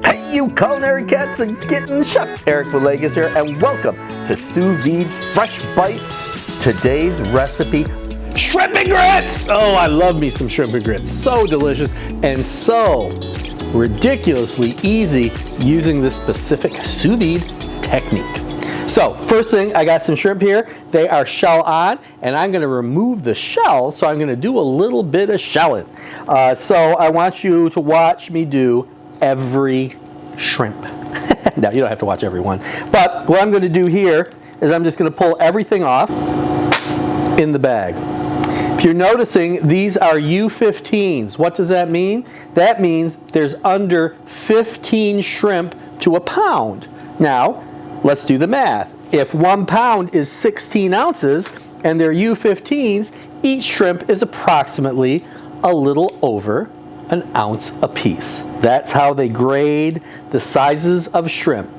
Hey, you culinary cats and kittens, Chef Eric Villegas here, and welcome to Sous Vide Fresh Bites. Today's recipe, shrimp and grits! Oh, I love me some shrimp and grits. So delicious and so ridiculously easy using this specific sous vide technique. So, first thing, I got some shrimp here. They are shell on, and I'm gonna remove the shells, so I'm gonna do a little bit of shelling. So I want you to watch me do every shrimp. No, you don't have to watch every one. But what I'm going to do here is I'm just going to pull everything off in the bag. If you're noticing, these are U15s. What does that mean? That means there's under 15 shrimp to a pound. Now, let's do the math. If 1 pound is 16 ounces and they're U15s, each shrimp is approximately a little over an ounce a piece. That's how they grade the sizes of shrimp.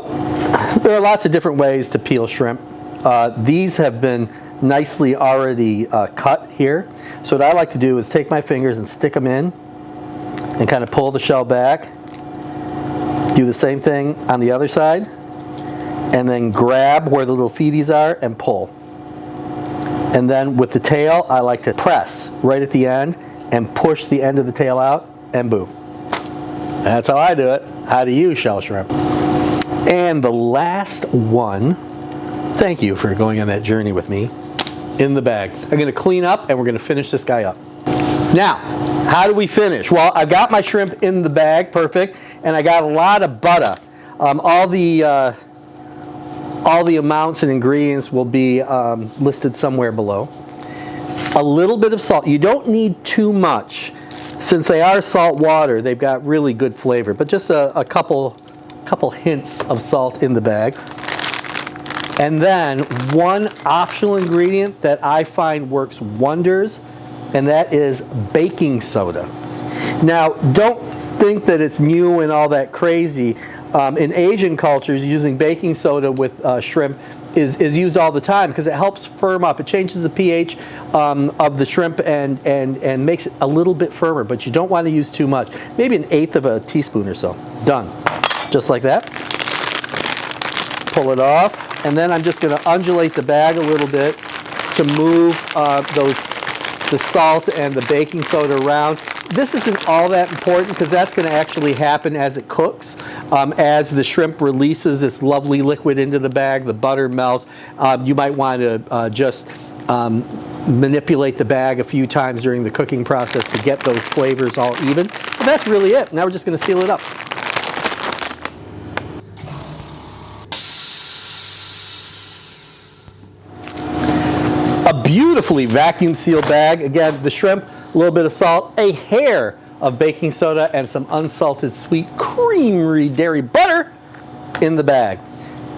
There are lots of different ways to peel shrimp. These have been nicely already cut here. So what I like to do is take my fingers and stick them in and kind of pull the shell back. Do the same thing on the other side and then grab where the little feeties are and pull. And then with the tail, I like to press right at the end and push the end of the tail out, and boom. That's how I do it. How do you shell shrimp? And the last one, thank you for going on that journey with me, in the bag. I'm gonna clean up and we're gonna finish this guy up. Now, how do we finish? Well, I've got my shrimp in the bag, perfect, and I got a lot of butter. All the amounts and ingredients will be listed somewhere below. A little bit of salt. You don't need too much. Since they are salt water, they've got really good flavor, but just a couple hints of salt in the bag. And then one optional ingredient that I find works wonders, and that is baking soda. Now, don't think that it's new and all that crazy. In Asian cultures, using baking soda with shrimp is used all the time because it helps firm up. It changes the pH of the shrimp and makes it a little bit firmer, but you don't want to use too much. Maybe 1/8 of a teaspoon or so. Done. Just like that. Pull it off, and then I'm just going to undulate the bag a little bit to move the salt and the baking soda around. This isn't all that important because that's going to actually happen as it cooks. As the shrimp releases its lovely liquid into the bag, the butter melts. You might want to just manipulate the bag a few times during the cooking process to get those flavors all even. But that's really it. Now we're just going to seal it up. A beautifully vacuum sealed bag. Again, the shrimp, a little bit of salt, a hair of baking soda, and some unsalted sweet creamery dairy butter in the bag.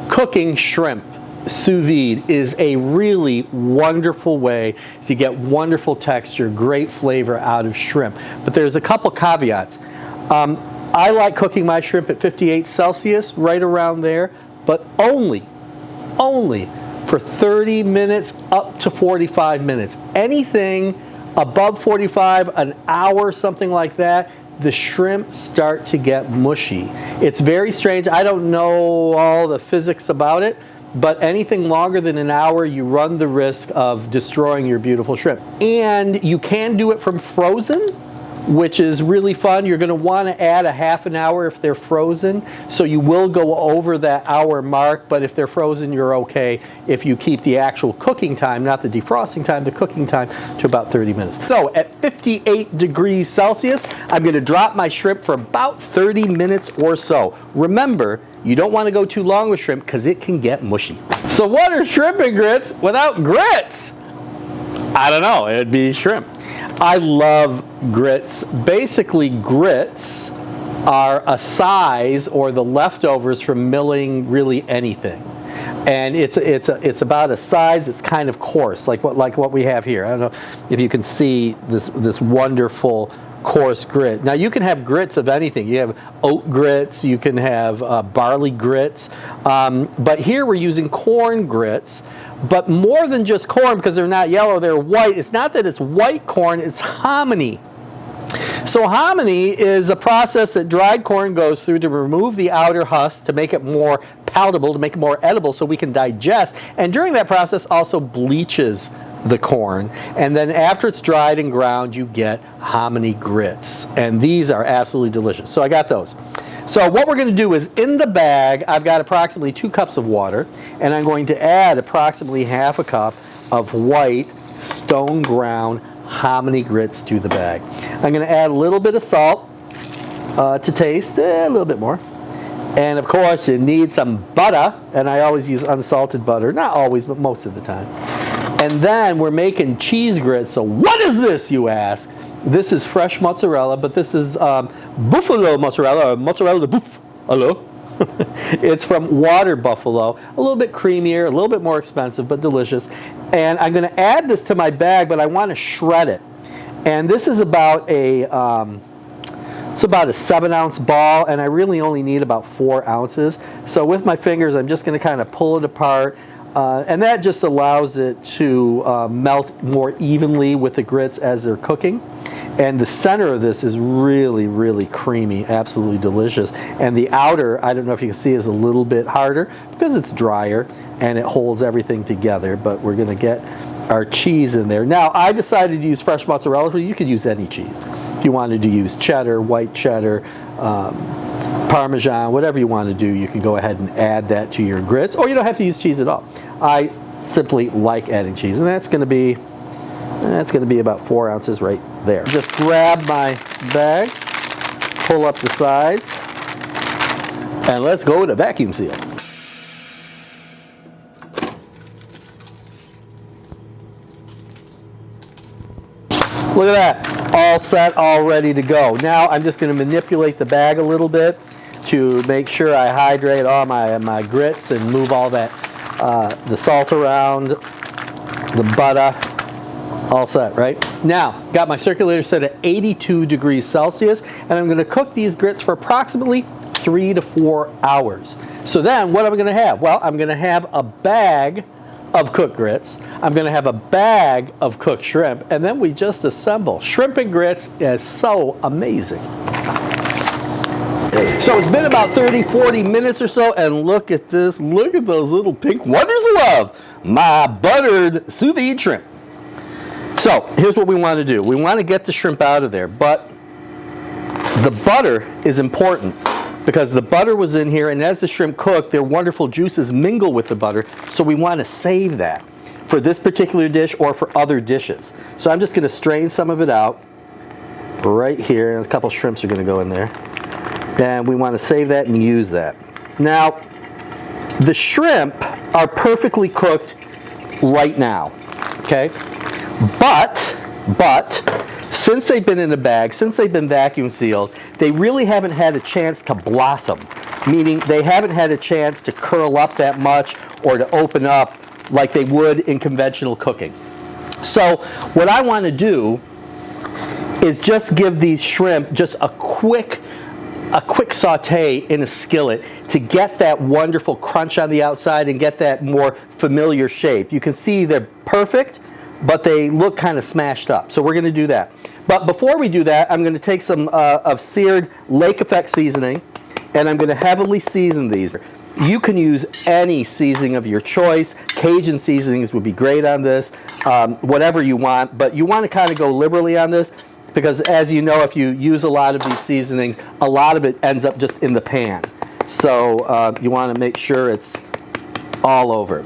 Cooking shrimp sous vide is a really wonderful way to get wonderful texture, great flavor out of shrimp. But there's a couple caveats. I like cooking my shrimp at 58 Celsius, right around there, but only for 30 minutes up to 45 minutes. Anything above 45, an hour, something like that, the shrimp start to get mushy. It's very strange. I don't know all the physics about it, but anything longer than an hour, you run the risk of destroying your beautiful shrimp. And you can do it from frozen, which is really fun. You're going to want to add a half an hour if they're frozen, so you will go over that hour mark, but if they're frozen, you're okay if you keep the actual cooking time, not the defrosting time, the cooking time, to about 30 minutes. So at 58 degrees Celsius, I'm going to drop my shrimp for about 30 minutes or so. Remember, you don't want to go too long with shrimp because it can get mushy. So what are shrimp and grits without grits? I don't know, it'd be shrimp. I love grits. Basically, grits are a size or the leftovers from milling really anything. And it's about a size that's kind of coarse, like what we have here. I don't know if you can see this wonderful coarse grit. Now you can have grits of anything. You have oat grits, you can have barley grits, but here we're using corn grits. But more than just corn, because they're not yellow, they're white. It's not that it's white corn, it's hominy. So hominy is a process that dried corn goes through to remove the outer husk to make it more palatable, to make it more edible so we can digest. And during that process also bleaches the corn. And then after it's dried and ground, you get hominy grits. And these are absolutely delicious. So I got those. So what we're going to do is in the bag, I've got approximately 2 cups of water, and I'm going to add approximately half a cup of white stone ground hominy grits to the bag. I'm going to add a little bit of salt to taste, a little bit more. And of course you need some butter, and I always use unsalted butter, not always, but most of the time. And then we're making cheese grits. So what is this, you ask? This is fresh mozzarella, but this is buffalo mozzarella, or mozzarella de buffalo. It's from water buffalo, a little bit creamier, a little bit more expensive, but delicious. And I'm going to add this to my bag, but I want to shred it. And this is about a 7-ounce ball, and I really only need about 4 ounces. So with my fingers, I'm just going to kind of pull it apart. And that just allows it to melt more evenly with the grits as they're cooking. And the center of this is really, really creamy, absolutely delicious. And the outer, I don't know if you can see, is a little bit harder because it's drier and it holds everything together. But we're going to get our cheese in there. Now, I decided to use fresh mozzarella. You could use any cheese. If you wanted to use cheddar, white cheddar, Parmesan, whatever you want to do, you can go ahead and add that to your grits, or you don't have to use cheese at all. I simply like adding cheese, and that's going to be about 4 ounces right there. Just grab my bag, pull up the sides, and let's go with a vacuum seal. Look at that, all set, all ready to go. Now I'm just going to manipulate the bag a little bit to make sure I hydrate all my grits and move all that, the salt around, the butter, all set, right? Now, got my circulator set at 82 degrees Celsius, and I'm going to cook these grits for approximately 3 to 4 hours. So then, what am I going to have? Well, I'm going to have a bag of cooked grits. I'm going to have a bag of cooked shrimp, and then we just assemble. Shrimp and grits is so amazing. So it's been about 30, 40 minutes or so, and look at this. Look at those little pink wonders of love. My buttered sous vide shrimp. So here's what we want to do. We want to get the shrimp out of there, but the butter is important because the butter was in here, and as the shrimp cook, their wonderful juices mingle with the butter, so we want to save that for this particular dish or for other dishes. So I'm just going to strain some of it out right here, and a couple shrimps are going to go in there. And we want to save that and use that. Now, the shrimp are perfectly cooked right now, okay? But, since they've been in a bag, since they've been vacuum sealed, they really haven't had a chance to blossom, meaning they haven't had a chance to curl up that much or to open up like they would in conventional cooking. So what I want to do is just give these shrimp just a quick saute in a skillet to get that wonderful crunch on the outside and get that more familiar shape. You can see they're perfect, but they look kind of smashed up. So we're going to do that. But before we do that, I'm going to take some of seared lake effect seasoning, and I'm going to heavily season these. You can use any seasoning of your choice. Cajun seasonings would be great on this, whatever you want, but you want to kind of go liberally on this, because as you know, if you use a lot of these seasonings, a lot of it ends up just in the pan. So you want to make sure it's all over.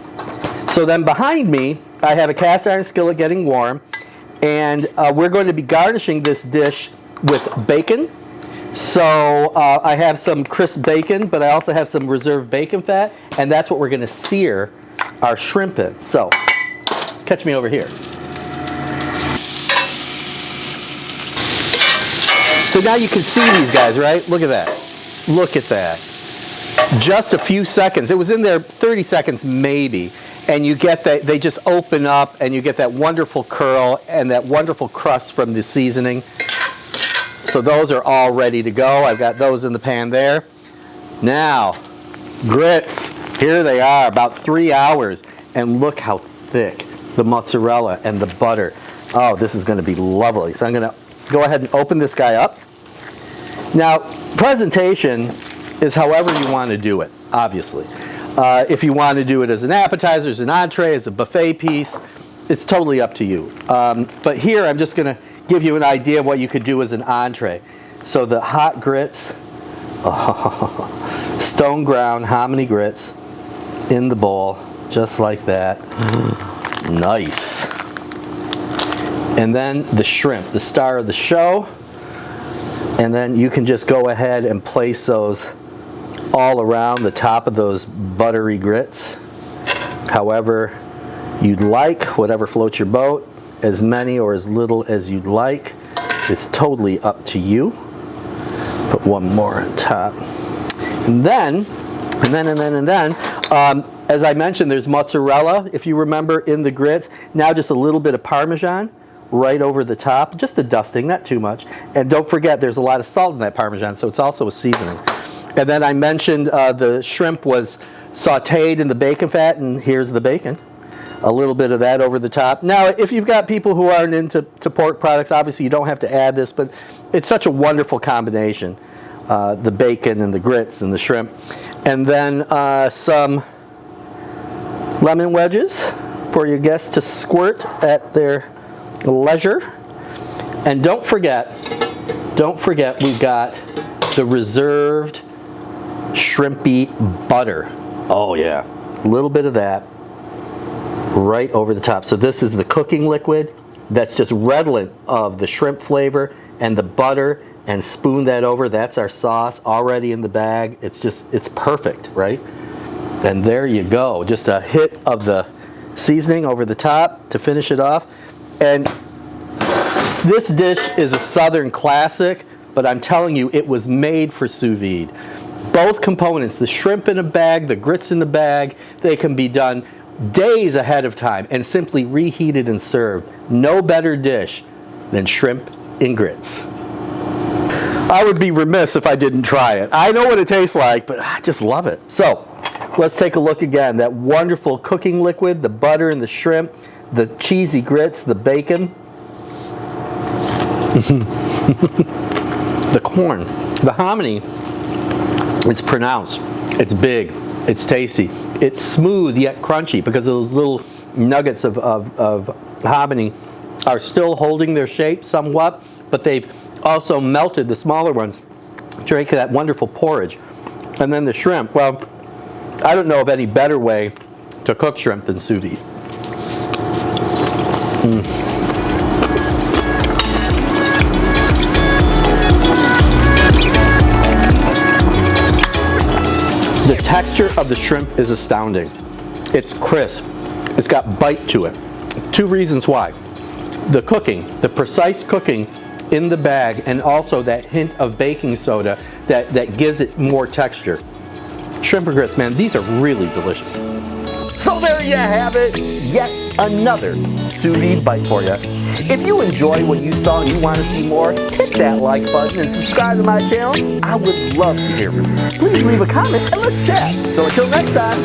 So then behind me, I have a cast iron skillet getting warm, and we're going to be garnishing this dish with bacon. So I have some crisp bacon, but I also have some reserved bacon fat, and that's what we're going to sear our shrimp in. So catch me over here. So now you can see these guys, right? Look at that. Look at that. Just a few seconds. It was in there 30 seconds maybe. And you get that, they just open up, and you get that wonderful curl and that wonderful crust from the seasoning. So those are all ready to go. I've got those in the pan there. Now, grits. Here they are, about 3 hours. And look how thick the mozzarella and the butter. Oh, this is going to be lovely. So I'm going to go ahead and open this guy up. Now, presentation is however you want to do it, obviously. If you want to do it as an appetizer, as an entree, as a buffet piece, it's totally up to you. But here I'm just going to give you an idea of what you could do as an entree. So the hot grits, stone ground hominy grits in the bowl, just like that. Nice. And then the shrimp, the star of the show. And then you can just go ahead and place those all around the top of those buttery grits. However you'd like, whatever floats your boat, as many or as little as you'd like. It's totally up to you. Put one more on top. And then, as I mentioned, there's mozzarella, if you remember, in the grits. Now just a little bit of Parmesan right over the top, just a dusting, not too much. And don't forget, there's a lot of salt in that Parmesan, so it's also a seasoning. And then I mentioned the shrimp was sauteed in the bacon fat, and here's the bacon. A little bit of that over the top. Now, if you've got people who aren't into pork products, obviously you don't have to add this, but it's such a wonderful combination. The bacon and the grits and the shrimp. And then some lemon wedges for your guests to squirt at their leisure. And don't forget we've got the reserved shrimpy butter. Oh yeah, a little bit of that right over the top. So this is the cooking liquid that's just redolent of the shrimp flavor and the butter, and spoon that over. That's our sauce already in the bag. It's perfect, right? And there you go, just a hit of the seasoning over the top to finish it off. And this dish is a Southern classic, but I'm telling you, it was made for sous vide. Both components, the shrimp in a bag, the grits in the bag, they can be done days ahead of time and simply reheated and served. No better dish than shrimp and grits. I would be remiss if I didn't try it. I know what it tastes like, but I just love it. So let's take a look again. That wonderful cooking liquid, the butter and the shrimp, the cheesy grits, the bacon, the corn, the hominy. It's pronounced, it's big, it's tasty, it's smooth yet crunchy because those little nuggets of hominy are still holding their shape somewhat, but they've also melted, the smaller ones, drink that wonderful porridge. And then the shrimp, well, I don't know of any better way to cook shrimp than sous vide. The texture of the shrimp is astounding. It's crisp. It's got bite to it. Two reasons why. The cooking, the precise cooking in the bag, and also that hint of baking soda that gives it more texture. Shrimp and grits, man, these are really delicious. So there you have it, yet another sous vide bite for you. If you enjoy what you saw and you want to see more, hit that like button and subscribe to my channel. I would love to hear from you. Please leave a comment and let's chat. So until next time,